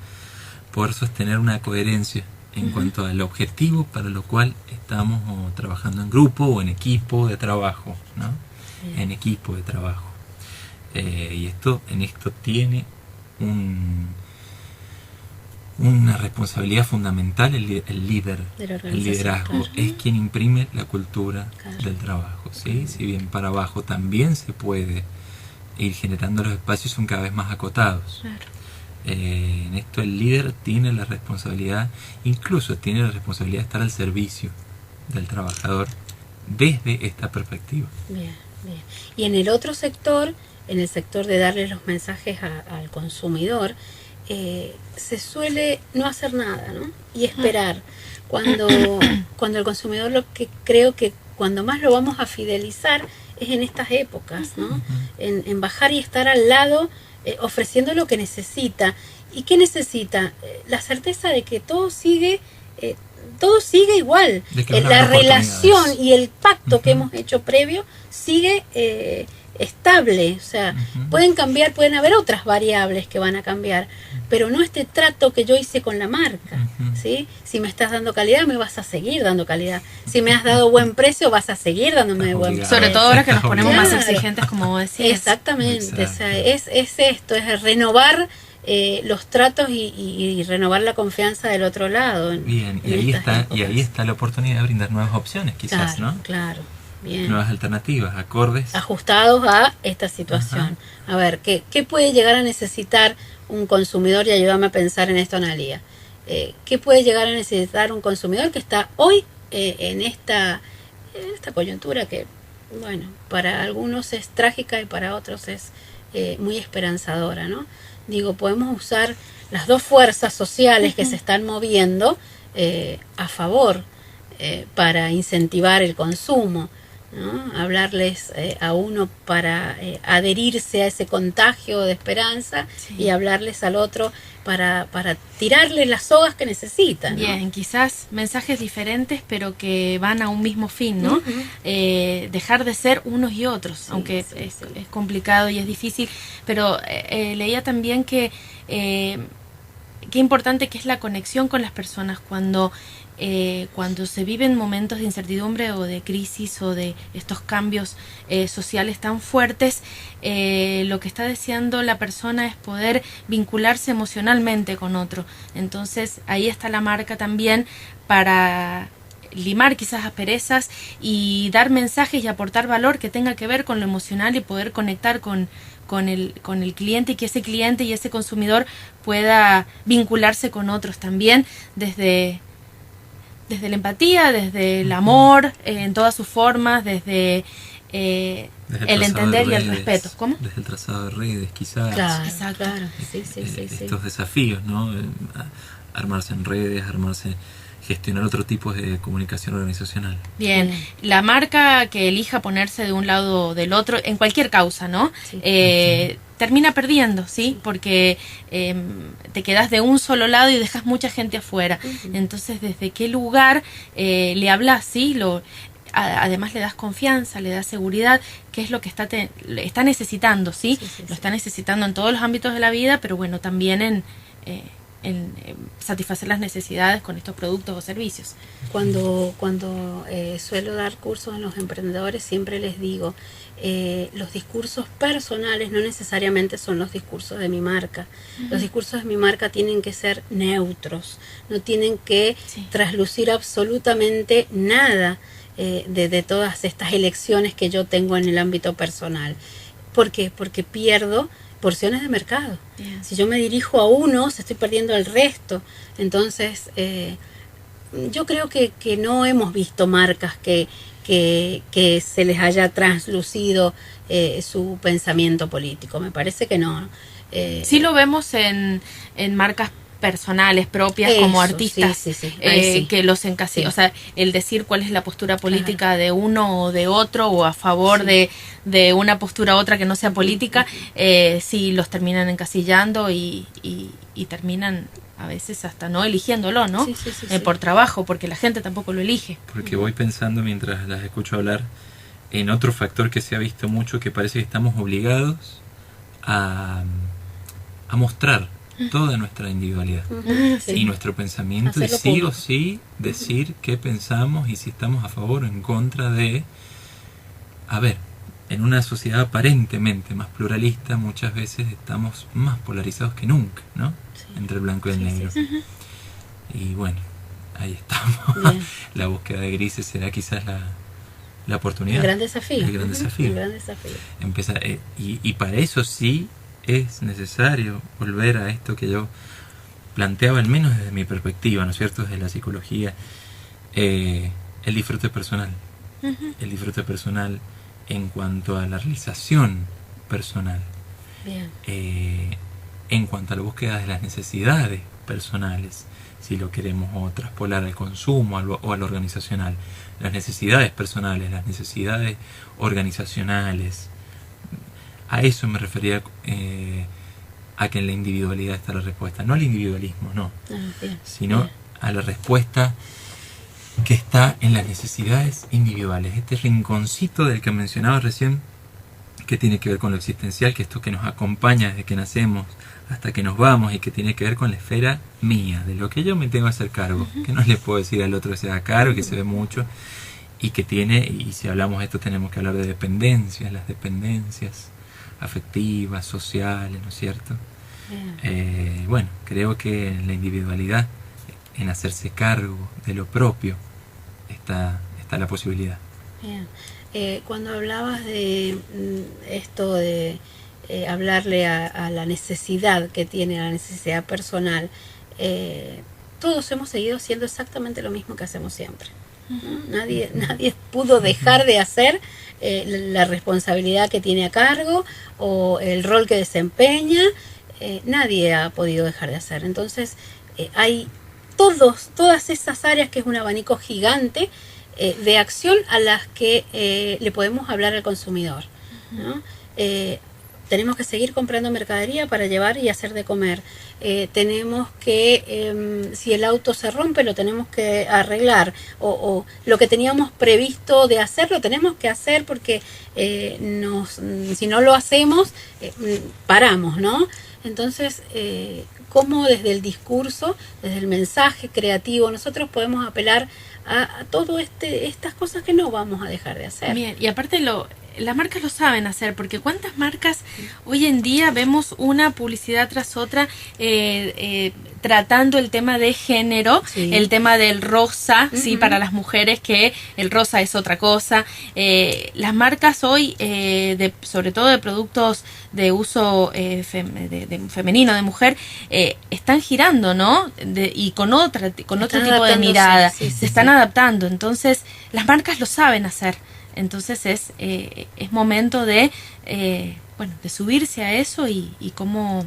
poder sostener una coherencia en cuanto al objetivo para lo cual estamos trabajando en grupo o en equipo de trabajo, ¿no? En equipo de trabajo. Y en esto tiene una responsabilidad fundamental el líder, el liderazgo. Claro. Es quien imprime la cultura del trabajo, ¿sí? Si bien para abajo también se puede ir generando, los espacios son cada vez más acotados. Claro. En esto el líder tiene la responsabilidad, incluso tiene la responsabilidad de estar al servicio del trabajador desde esta perspectiva. Bien, bien. Y en el otro sector, en el sector de darle los mensajes al consumidor, se suele no hacer nada, ¿no? Y esperar. Cuando el consumidor lo que creo que cuando más lo vamos a fidelizar es en estas épocas, ¿no? En bajar y estar al lado, ofreciendo lo que necesita. ¿Y qué necesita? La certeza de que todo sigue igual. La relación y el pacto que hemos hecho previo sigue estable. O sea, pueden cambiar, pueden haber otras variables que van a cambiar, pero no este trato que yo hice con la marca, ¿sí? Si me estás dando calidad, me vas a seguir dando calidad. Si me has dado buen precio, vas a seguir dándome buen precio. Sobre todo ahora que nos ponemos más exigentes, como vos decías. Exactamente. O sea, es esto, es renovar los tratos y renovar la confianza del otro lado. Bien, y ahí está la oportunidad de brindar nuevas opciones, quizás, claro, ¿no? Claro, bien. Nuevas alternativas, acordes. Ajustados a esta situación. A ver, ¿qué puede llegar a necesitar un consumidor? Y ayúdame a pensar en esto, Analía. ¿Qué puede llegar a necesitar un consumidor que está hoy en esta coyuntura que, bueno, para algunos es trágica y para otros es muy esperanzadora, ¿no? Digo, podemos usar las dos fuerzas sociales que se están moviendo a favor para incentivar el consumo, ¿no? Hablarles a uno para adherirse a ese contagio de esperanza, y hablarles al otro para tirarle las sogas que necesitan, ¿no? Bien, quizás mensajes diferentes, pero que van a un mismo fin, ¿no? Dejar de ser unos y otros, aunque es complicado y es difícil, pero leía también que qué importante que es la conexión con las personas cuando se viven momentos de incertidumbre o de crisis o de estos cambios sociales tan fuertes. Lo que está deseando la persona es poder vincularse emocionalmente con otro. Entonces ahí está la marca también para limar quizás asperezas y dar mensajes y aportar valor que tenga que ver con lo emocional y poder conectar con el cliente, y que ese cliente y ese consumidor pueda vincularse con otros también desde la empatía, desde el amor en todas sus formas, desde el entender y el respeto. ¿Cómo? Desde el trazado de redes, quizás. Claro, exacto. Claro. Sí. Estos desafíos, ¿no? Armarse en redes, gestionar otro tipo de comunicación organizacional. Bien, la marca que elija ponerse de un lado o del otro, en cualquier causa, ¿no? Sí. Termina perdiendo, ¿sí? Porque te quedas de un solo lado y dejas mucha gente afuera. Entonces, ¿desde qué lugar le hablas, sí? Además le das confianza, le das seguridad, que es lo que está necesitando, ¿sí? Lo está necesitando en todos los ámbitos de la vida, pero bueno, también en satisfacer las necesidades con estos productos o servicios. Cuando suelo dar cursos a los emprendedores, siempre les digo, los discursos personales no necesariamente son los discursos de mi marca. Los discursos de mi marca tienen que ser neutros, no tienen que traslucir absolutamente nada de todas estas elecciones que yo tengo en el ámbito personal. ¿Por qué? Porque pierdo porciones de mercado. Si yo me dirijo a unos, estoy perdiendo el resto. Entonces, yo creo que no hemos visto marcas que se les haya traslucido su pensamiento político. Me parece que no. Sí lo vemos en marcas personales propias, como artistas, que los encasillan, o sea, el decir cuál es la postura política de uno o de otro, o a favor de una postura u otra que no sea política, sí los terminan encasillando y terminan a veces hasta no eligiéndolo, ¿no? Por trabajo, porque la gente tampoco lo elige. Porque voy pensando mientras las escucho hablar en otro factor que se ha visto mucho, que parece que estamos obligados a mostrar toda nuestra individualidad y nuestro pensamiento, y sí o sí decir qué pensamos y si estamos a favor o en contra de... A ver, en una sociedad aparentemente más pluralista, muchas veces estamos más polarizados que nunca, ¿no? Entre el blanco y el negro. Y bueno, ahí estamos. La búsqueda de grises será quizás la oportunidad. El gran desafío. El gran desafío. El gran desafío. Empezar, y para eso sí es necesario volver a esto que yo planteaba, al menos desde mi perspectiva, ¿no es cierto?, desde la psicología, el disfrute personal. El disfrute personal en cuanto a la realización personal. En cuanto a la búsqueda de las necesidades personales, si lo queremos o traspolar al consumo o a lo organizacional. Las necesidades personales, las necesidades organizacionales. A eso me refería, a que en la individualidad está la respuesta. No al individualismo, no. Sino a la respuesta que está en las necesidades individuales. Este rinconcito del que mencionaba recién, que tiene que ver con lo existencial, que esto que nos acompaña desde que nacemos hasta que nos vamos y que tiene que ver con la esfera mía, de lo que yo me tengo que hacer cargo, que no le puedo decir al otro que se haga cargo, que se ve mucho, y que tiene, y si hablamos de esto tenemos que hablar de dependencias, las dependencias afectivas, sociales, ¿no es cierto? Bueno, creo que en la individualidad, en hacerse cargo de lo propio, está la posibilidad. Bien. Cuando hablabas de esto de hablarle a la necesidad que tiene, a la necesidad personal, todos hemos seguido haciendo exactamente lo mismo que hacemos siempre. Nadie pudo dejar de hacer la responsabilidad que tiene a cargo o el rol que desempeña. Nadie ha podido dejar de hacer. Entonces hay todas esas áreas, que es un abanico gigante de acción a las que le podemos hablar al consumidor, ¿no? Tenemos que seguir comprando mercadería para llevar y hacer de comer. Tenemos que, si el auto se rompe, lo tenemos que arreglar. O lo que teníamos previsto de hacer, lo tenemos que hacer porque si no lo hacemos, paramos, ¿no? Entonces, cómo desde el discurso, desde el mensaje creativo, nosotros podemos apelar a todo estas cosas que no vamos a dejar de hacer. Bien, y aparte las marcas lo saben hacer, porque cuántas marcas hoy en día vemos una publicidad tras otra tratando el tema de género, Sí. el tema del rosa, sí, para las mujeres, que el rosa es otra cosa. Las marcas hoy, sobre todo de productos de uso femenino, de mujer, están girando, ¿no? Y con otro tipo de mirada, se están adaptando. Entonces, las marcas lo saben hacer. Entonces es momento de subirse a eso y cómo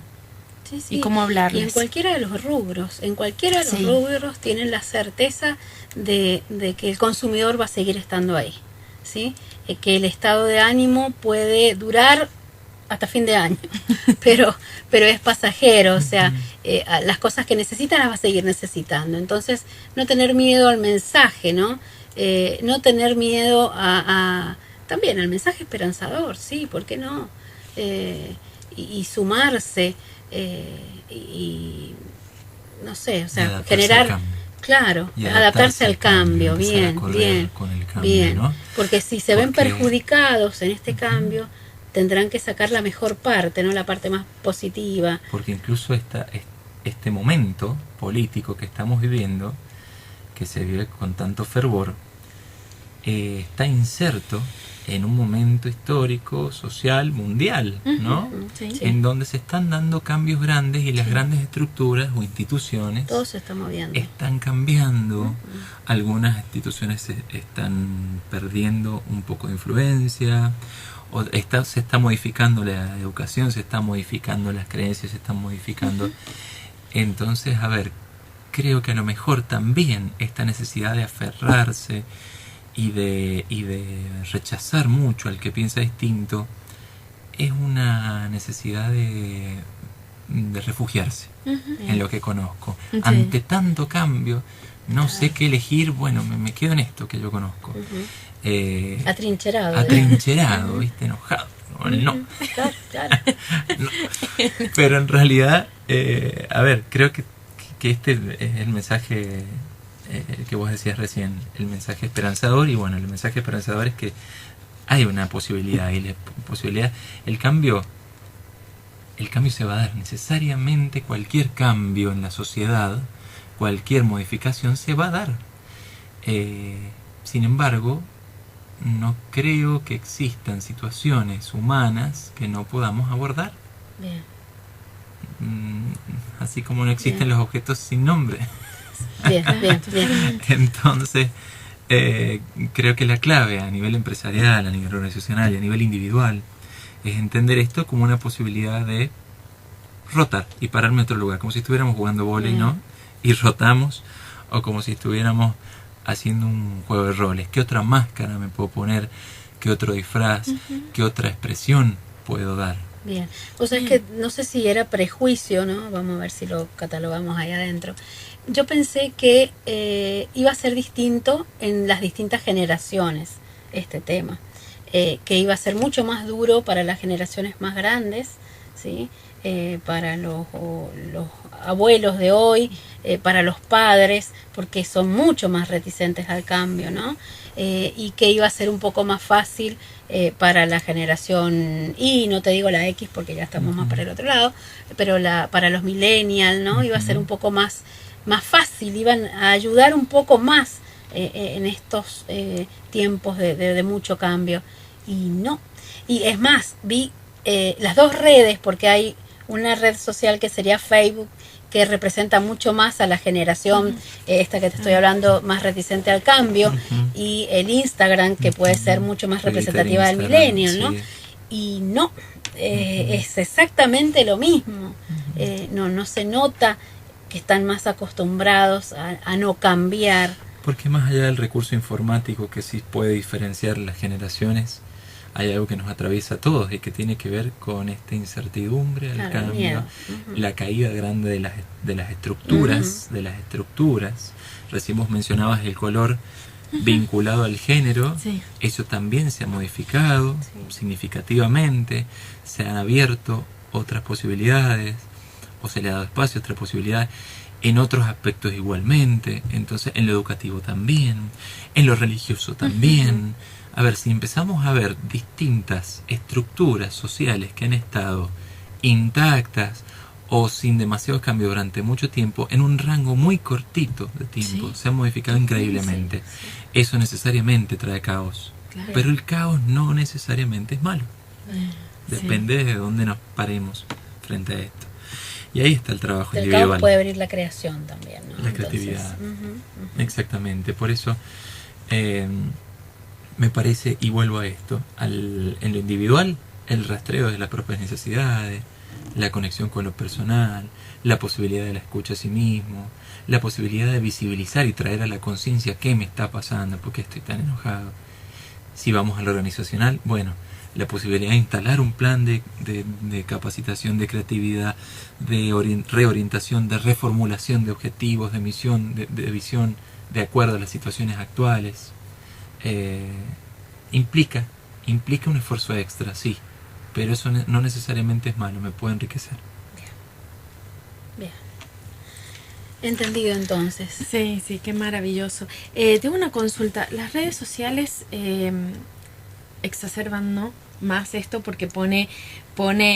hablarles. Y en cualquiera de los rubros, tienen la certeza de que el consumidor va a seguir estando ahí, ¿sí? Que el estado de ánimo puede durar hasta fin de año, pero es pasajero, o sea, las cosas que necesita las va a seguir necesitando. Entonces, no tener miedo al mensaje, ¿no? No tener miedo también al mensaje esperanzador, sí, ¿por qué no? Y sumarse, y no sé, o sea, generar, claro, adaptarse al cambio, bien, ¿no? Porque si se ven perjudicados en este cambio, tendrán que sacar la mejor parte, ¿no? La parte más positiva. Porque incluso este momento político que estamos viviendo, que se vive con tanto fervor, está inserto en un momento histórico, social, mundial, ¿no? Sí. En donde se están dando cambios grandes y las grandes estructuras o instituciones todo se está moviendo. están cambiando. Algunas instituciones se están perdiendo un poco de influencia, o se está modificando la educación, se está modificando las creencias, se están modificando. Entonces, a ver, creo que a lo mejor también esta necesidad de aferrarse y de rechazar mucho al que piensa distinto es una necesidad de refugiarse en lo que conozco. Sí. Ante tanto cambio, no sé qué elegir, bueno, me quedo en esto que yo conozco. Atrincherado, ¿viste? Enojado. No. Claro. No. Pero en realidad, a ver, creo que este es el mensaje que vos decías recién, el mensaje esperanzador. Y bueno, el mensaje esperanzador es que hay una posibilidad, y el cambio se va a dar necesariamente. Cualquier cambio en la sociedad, cualquier modificación se va a dar. Sin embargo, no creo que existan situaciones humanas que no podamos abordar. Bien. Así como no existen los objetos sin nombre. Bien. Entonces, creo que la clave a nivel empresarial, a nivel organizacional y a nivel individual es entender esto como una posibilidad de rotar y pararme en otro lugar, como si estuviéramos jugando vóley, ¿no? Y rotamos, o como si estuviéramos haciendo un juego de roles. ¿Qué otra máscara me puedo poner? ¿Qué otro disfraz? ¿Qué otra expresión puedo dar? Bien. O sea, es que no sé si era prejuicio, ¿no? Vamos a ver si lo catalogamos ahí adentro. Yo pensé que iba a ser distinto en las distintas generaciones este tema. Que iba a ser mucho más duro para las generaciones más grandes, ¿sí? Para los abuelos de hoy, para los padres, porque son mucho más reticentes al cambio, ¿no? Y que iba a ser un poco más fácil para la generación Y, no te digo la X porque ya estamos más para el otro lado, pero para los millennials, ¿no? Iba a ser un poco más fácil, iban a ayudar un poco más en estos tiempos de mucho cambio. Y no. Y es más, vi las dos redes, porque hay una red social que sería Facebook, que representa mucho más a la generación, esta que te estoy hablando, más reticente al cambio, y el Instagram, que puede ser mucho más representativa del millennial, ¿no? Sí. Y no, es exactamente lo mismo. No se nota que están más acostumbrados a no cambiar. Porque más allá del recurso informático que sí puede diferenciar las generaciones, hay algo que nos atraviesa a todos y que tiene que ver con esta incertidumbre, el cambio, miedo. la caída grande de las estructuras, Recién vos mencionabas el color vinculado al género, eso también se ha modificado significativamente, se han abierto otras posibilidades, o se le ha dado espacio a otras posibilidades, en otros aspectos igualmente, entonces en lo educativo también, en lo religioso también. A ver, si empezamos a ver distintas estructuras sociales que han estado intactas o sin demasiados cambios durante mucho tiempo, en un rango muy cortito de tiempo, se han modificado increíblemente. Eso necesariamente trae caos. Claro. Pero el caos no necesariamente es malo. Depende de dónde nos paremos frente a esto. Y ahí está el trabajo individual. El caos puede abrir la creación también, ¿no? La creatividad. Exactamente. Por eso me parece, y vuelvo a esto, en lo individual, el rastreo de las propias necesidades, la conexión con lo personal, la posibilidad de la escucha a sí mismo, la posibilidad de visibilizar y traer a la conciencia qué me está pasando, por qué estoy tan enojado. Si vamos a lo organizacional, bueno, la posibilidad de instalar un plan de capacitación, de creatividad, de reorientación, de reformulación de objetivos, de misión, de visión, de acuerdo a las situaciones actuales. Implica un esfuerzo extra, sí, pero eso no necesariamente es malo, me puede enriquecer. Bien. Entendido entonces. Sí, qué maravilloso. Tengo una consulta. Las redes sociales exacerban, ¿no?, más esto, porque pone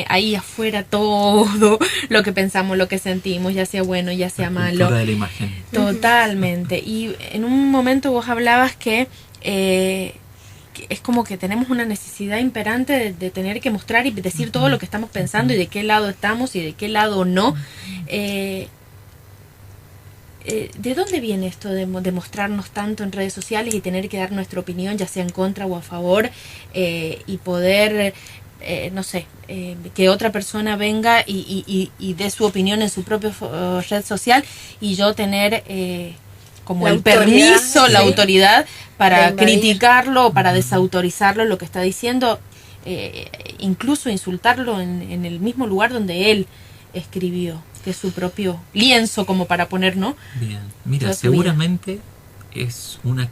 ahí afuera todo lo que pensamos, lo que sentimos, ya sea bueno, ya sea malo. La cultura de la imagen. Totalmente. Y en un momento vos hablabas que es como que tenemos una necesidad imperante de tener que mostrar y decir todo lo que estamos pensando y de qué lado estamos y de qué lado no. ¿De dónde viene esto de mostrarnos tanto en redes sociales y tener que dar nuestra opinión, ya sea en contra o a favor, y poder, que otra persona venga y dé su opinión en su propia red social y yo tener como el permiso, la autoridad para criticarlo o para desautorizarlo lo que está diciendo, incluso insultarlo en el mismo lugar donde él escribió, que es su propio lienzo, como para poner, ¿no? Bien, mira, seguramente es una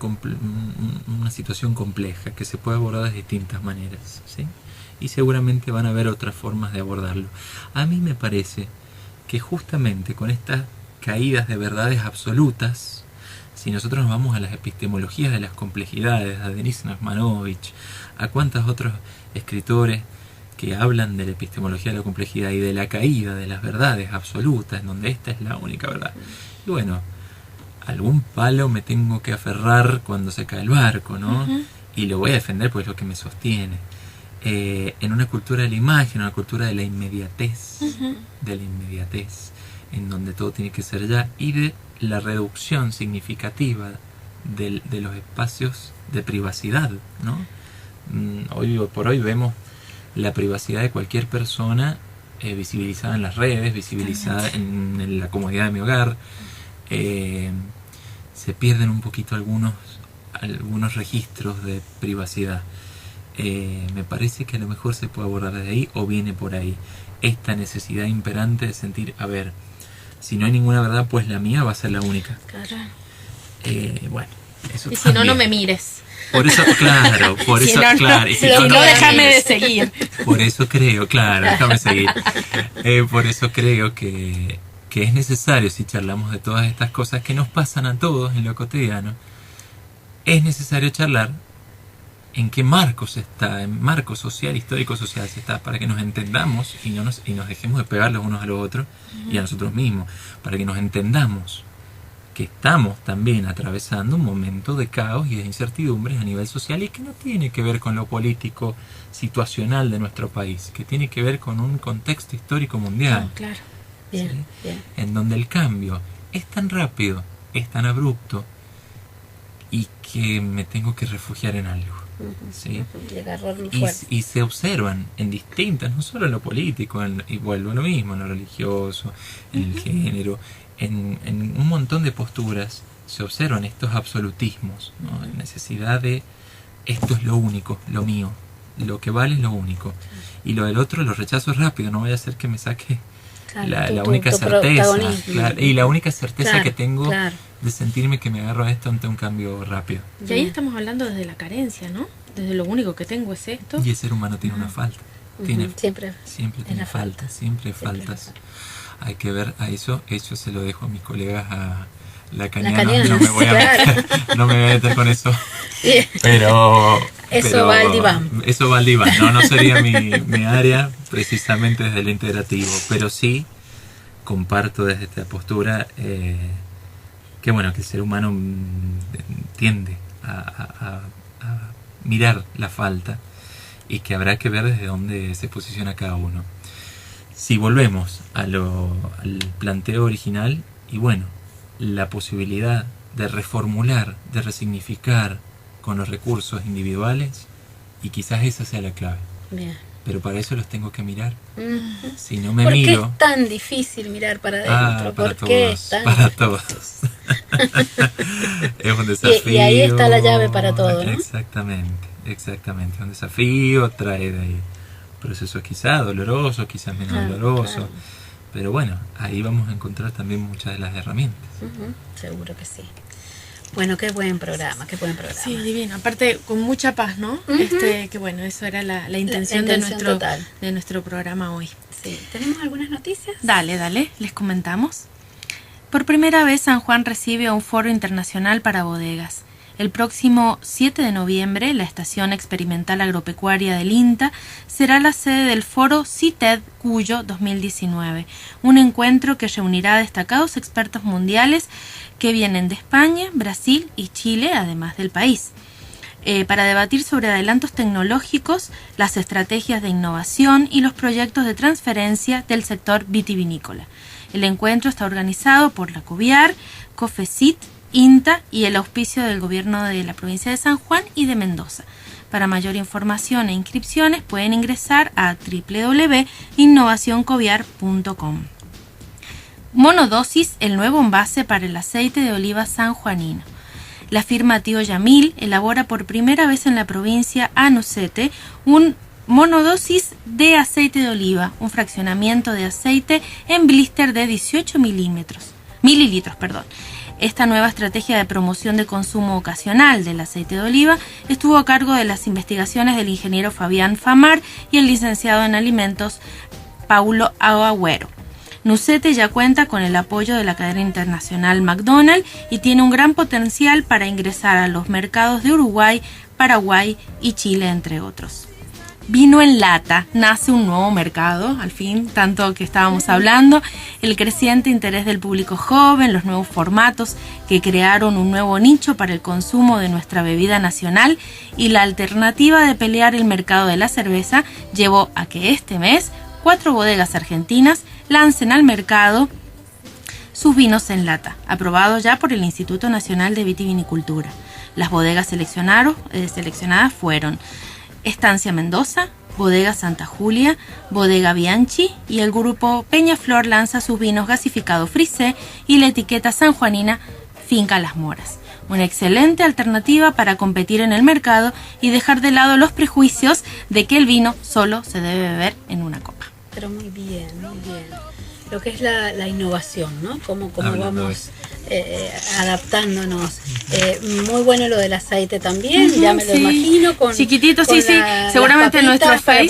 situación compleja que se puede abordar de distintas maneras, ¿sí? Y seguramente van a haber otras formas de abordarlo. A mí me parece que justamente con estas caídas de verdades absolutas, si nosotros nos vamos a las epistemologías de las complejidades, a Denis Nachmanovich, a cuántos otros escritores que hablan de la epistemología de la complejidad y de la caída de las verdades absolutas, en donde esta es la única verdad. Y bueno, algún palo me tengo que aferrar cuando se cae el barco, ¿no? Y lo voy a defender porque es lo que me sostiene. En una cultura de la imagen, una cultura de la inmediatez, en donde todo tiene que ser ya, y de la reducción significativa de los espacios de privacidad, ¿no? Hoy por hoy vemos la privacidad de cualquier persona visibilizada en las redes, visibilizada en la comodidad de mi hogar. Se pierden un poquito algunos registros de privacidad. Me parece que a lo mejor se puede abordar de ahí, o viene por ahí esta necesidad imperante de sentir, a ver, si no hay ninguna verdad, pues la mía va a ser la única. Claro. Bueno, eso Y si no, no también. me mires. Por eso, claro, por Si eso, no, claro. Y si no, déjame de seguir. Por eso creo, claro, déjame seguir. Por eso creo que es necesario, si charlamos de todas estas cosas que nos pasan a todos en lo cotidiano, es necesario charlar en qué marco se está, en marco social, histórico social se está, para que nos entendamos y nos dejemos de pegar los unos a los otros y a nosotros mismos, para que nos entendamos que estamos también atravesando un momento de caos y de incertidumbres a nivel social, y que no tiene que ver con lo político situacional de nuestro país, que tiene que ver con un contexto histórico mundial. No, claro. Bien, ¿sí? bien. En donde el cambio es tan rápido, es tan abrupto, y que me tengo que refugiar en algo. ¿Sí? Y agarrarlo Y, fuerte. y se observan en distintas, no solo en lo político, y vuelvo a lo mismo, en lo religioso, en el género, en un montón de posturas se observan estos absolutismos, ¿no? La necesidad de esto es lo único, lo mío, lo que vale es lo único, y lo del otro lo rechazo rápido, no vaya a ser que me saque Claro, la tu única certeza, protagonismo. claro, y la única certeza Claro, que tengo claro. de sentirme que me agarro a esto ante un cambio rápido. Y ahí estamos hablando desde la carencia, ¿no? Desde lo único que tengo es esto. Y el ser humano tiene una falta, tiene, Siempre tiene la falta, siempre faltas. Hay que ver a eso se lo dejo a mis colegas lacanianos, no me voy a claro. meter, no me voy a meter con eso. Bien. Pero Va al diván. Eso va al diván, no sería mi área precisamente desde el integrativo, pero sí comparto desde esta postura que bueno, que el ser humano tiende a mirar la falta, y que habrá que ver desde dónde se posiciona cada uno. Si volvemos al planteo original, y bueno, la posibilidad de reformular, de resignificar con los recursos individuales, y quizás esa sea la clave. Bien. Pero para eso los tengo que mirar. Si no me ¿Por qué miro... es tan difícil mirar para adentro? para ¿Por qué es todos, tan para todos. Es un desafío. Y ahí está la llave para todo, ¿no? Exactamente. Es un desafío, trae de ahí procesos quizás dolorosos, quizás menos Claro, dolorosos. claro. Pero bueno, ahí vamos a encontrar también muchas de las herramientas. Seguro que sí. Bueno, qué buen programa, qué buen programa. Sí, divino. Aparte, con mucha paz, ¿no? Que bueno, eso era la intención, La intención total. de nuestro programa hoy. Sí. ¿Tenemos algunas noticias? Dale, les comentamos. Por primera vez, San Juan recibe un foro internacional para bodegas. El próximo 7 de noviembre, la Estación Experimental Agropecuaria del INTA será la sede del foro CITED Cuyo 2019, un encuentro que reunirá a destacados expertos mundiales que vienen de España, Brasil y Chile, además del país, para debatir sobre adelantos tecnológicos, las estrategias de innovación y los proyectos de transferencia del sector vitivinícola. El encuentro está organizado por la COVIAR, COFECIT, INTA y el auspicio del gobierno de la provincia de San Juan y de Mendoza. Para mayor información e inscripciones pueden ingresar a www.innovacioncoviar.com. Monodosis, el nuevo envase para el aceite de oliva sanjuanino. La firma Tío Yamil elabora por primera vez en la provincia Anucete un monodosis de aceite de oliva, un fraccionamiento de aceite en blister de 18 mililitros. Esta nueva estrategia de promoción de consumo ocasional del aceite de oliva estuvo a cargo de las investigaciones del ingeniero Fabián Famar y el licenciado en alimentos Paulo Agüero. Nucete ya cuenta con el apoyo de la cadena internacional McDonald's y tiene un gran potencial para ingresar a los mercados de Uruguay, Paraguay y Chile, entre otros. Vino en lata, nace un nuevo mercado, al fin, tanto que estábamos hablando, el creciente interés del público joven, los nuevos formatos que crearon un nuevo nicho para el consumo de nuestra bebida nacional y la alternativa de pelear el mercado de la cerveza llevó a que este mes 4 bodegas argentinas lancen al mercado sus vinos en lata, aprobados ya por el Instituto Nacional de Vitivinicultura. Las bodegas seleccionadas fueron Estancia Mendoza, Bodega Santa Julia, Bodega Bianchi y el grupo Peñaflor lanza sus vinos gasificados Frisé y la etiqueta sanjuanina Finca Las Moras. Una excelente alternativa para competir en el mercado y dejar de lado los prejuicios de que el vino solo se debe beber en una copa. Pero muy bien, muy bien. Lo que es la innovación, ¿no? Cómo vamos adaptándonos. Muy bueno lo del aceite también, ya me lo imagino. Con chiquitito, con sí, seguramente en nuestro Face.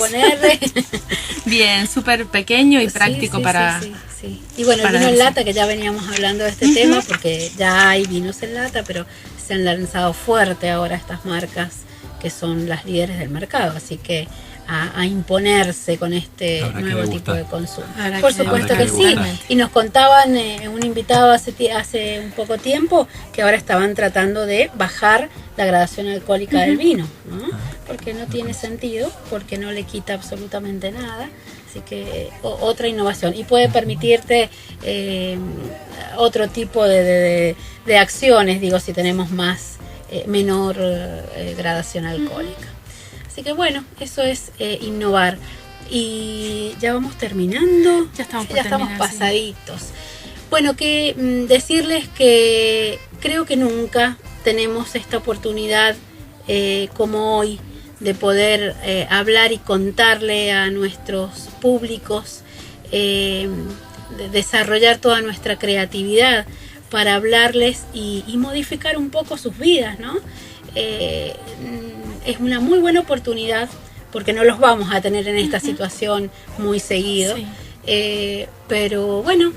Bien, súper pequeño y práctico para... Sí. Y bueno, el vino en lata, que ya veníamos hablando de este tema, porque ya hay vinos en lata, pero se han lanzado fuerte ahora estas marcas que son las líderes del mercado, así que a imponerse con este nuevo tipo de consumo. Por supuesto que sí. Y nos contaban un invitado hace un poco tiempo que ahora estaban tratando de bajar la gradación alcohólica del vino, ¿no? Porque no tiene sentido, porque no le quita absolutamente nada. Así que otra innovación. Y puede permitirte otro tipo de acciones, digo, si tenemos menor gradación alcohólica. Así que bueno, eso es innovar. Y ya vamos terminando. Ya estamos pasaditos. Sí. Bueno, que decirles que creo que nunca tenemos esta oportunidad como hoy de poder hablar y contarle a nuestros públicos, de desarrollar toda nuestra creatividad para hablarles y modificar un poco sus vidas, ¿no? Es una muy buena oportunidad porque no los vamos a tener en esta situación muy seguido. Sí. Pero bueno,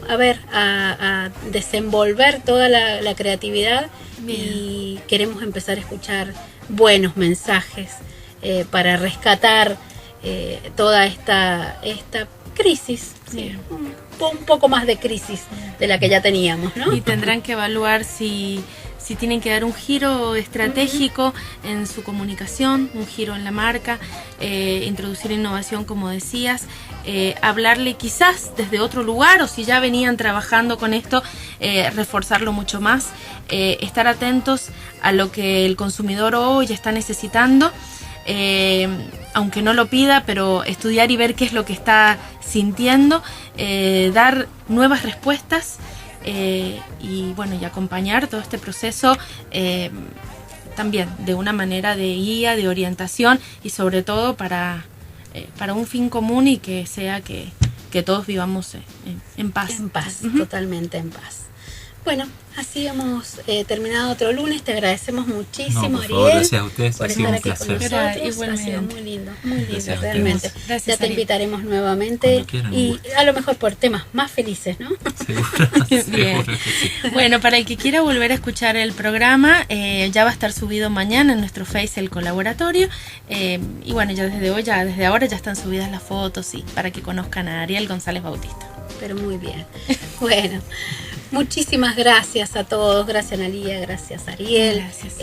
a desenvolver toda la creatividad. Bien. Y queremos empezar a escuchar buenos mensajes para rescatar toda esta crisis. Sí. Un poco más de crisis de la que ya teníamos, ¿no? Y tendrán que evaluar si tienen que dar un giro estratégico en su comunicación, un giro en la marca, introducir innovación, como decías, hablarle quizás desde otro lugar, o si ya venían trabajando con esto, reforzarlo mucho más, estar atentos a lo que el consumidor hoy está necesitando, aunque no lo pida, pero estudiar y ver qué es lo que está sintiendo, dar nuevas respuestas. Y bueno, y acompañar todo este proceso también de una manera de guía, de orientación y sobre todo para un fin común y que sea que todos vivamos en paz. En paz, totalmente en paz. Bueno, así hemos terminado otro lunes. Te agradecemos muchísimo, Ariel. Gracias a ustedes, por estar aquí con nosotros. Ha sido muy lindo, realmente. Gracias, ya te invitaremos nuevamente y a lo mejor por temas más felices, ¿no? Bien. Sí. Bueno, para el que quiera volver a escuchar el programa, ya va a estar subido mañana en nuestro Face El Colaboratorio. Y bueno, ya desde ahora ya están subidas las fotos, sí, para que conozcan a Ariel González Bautista. Pero muy bien. Bueno. Muchísimas gracias a todos, gracias Analía, gracias Ariel. Gracias.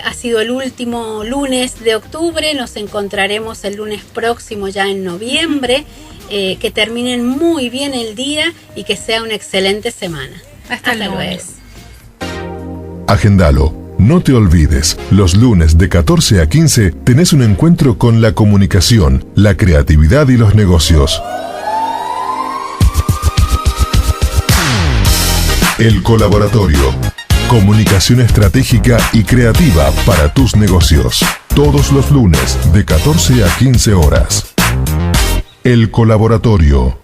Ha sido el último lunes de octubre, nos encontraremos el lunes próximo ya en noviembre. Que terminen muy bien el día y que sea una excelente semana. Hasta luego. Agendalo. No te olvides, los lunes de 14 a 15 tenés un encuentro con la comunicación, la creatividad y los negocios. El Colaboratorio. Comunicación estratégica y creativa para tus negocios. Todos los lunes de 14 a 15 horas. El Colaboratorio.